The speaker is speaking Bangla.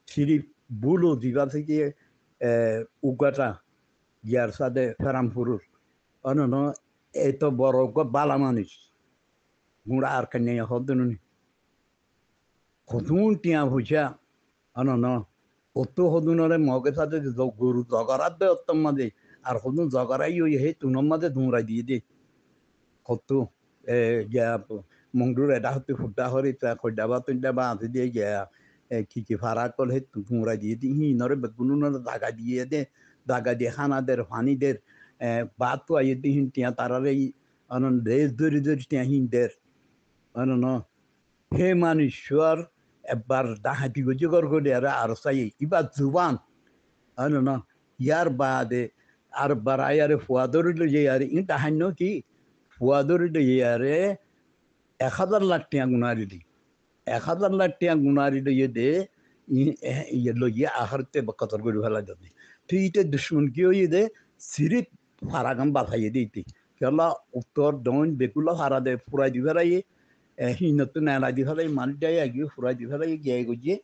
সিরি বুলো দিবা থেকে উগাটা গিয়ার সাথে ফেরামপুরুর অনন এত বড় বালা মানুষ গুঁড়া আর কান্নে হদনুনি হদুন টিয়া ভুজা অনন অত হদুনরে মগে সাথে গরু জগরাত দে অত্তম মাঝে আর হদুন জগরাই ওই হে তুনম মাঝে ধুমরাই দিয়ে দে কত গিয়া মংডুর এটা হতে ফুটা হরি তা খৈডাবা তুইডাবা আঁধি দিয়ে গিয়া কি ভাড়া কল হে ধুমরাই দিয়ে দি হি নরে বেগুন দাগা দিয়ে দে দাগা দিয়ে খানাদের ফানিদের বাত তো আইয়ে দি হিন টিয়া তারারে অনন দেশ ধরি ধরি টিয়া হিনদের অনন হে মানুষর একবার ডাহাতি গজগর করে আর চাই ইবার জুবান অনন ইয়ার বাদে আর বারাই আরে ফুয়া ধরিল যে আর ই ডাহান্য কি ফুয়া ধরিল যে আরে 1,000,000 টিয়া গুনারি দি 1,000,000 টিয়া গুনারি দিয়ে দে ইয়ে লইয়া আহারতে কতর করে ফেলা যাবে তুই ইতে দুশ্মন কি হইয়ে দে সিরিপ ফারাগাম বাথাইয়ে দিতি কেলা উত্তর দন বেকুলা ফারা দে ফুরাই দি ফেলাই হিনতো নেলা দি ফেলাই মানুষ যায় আগে ফুরাই দি ফেলাই গিয়ে গিয়ে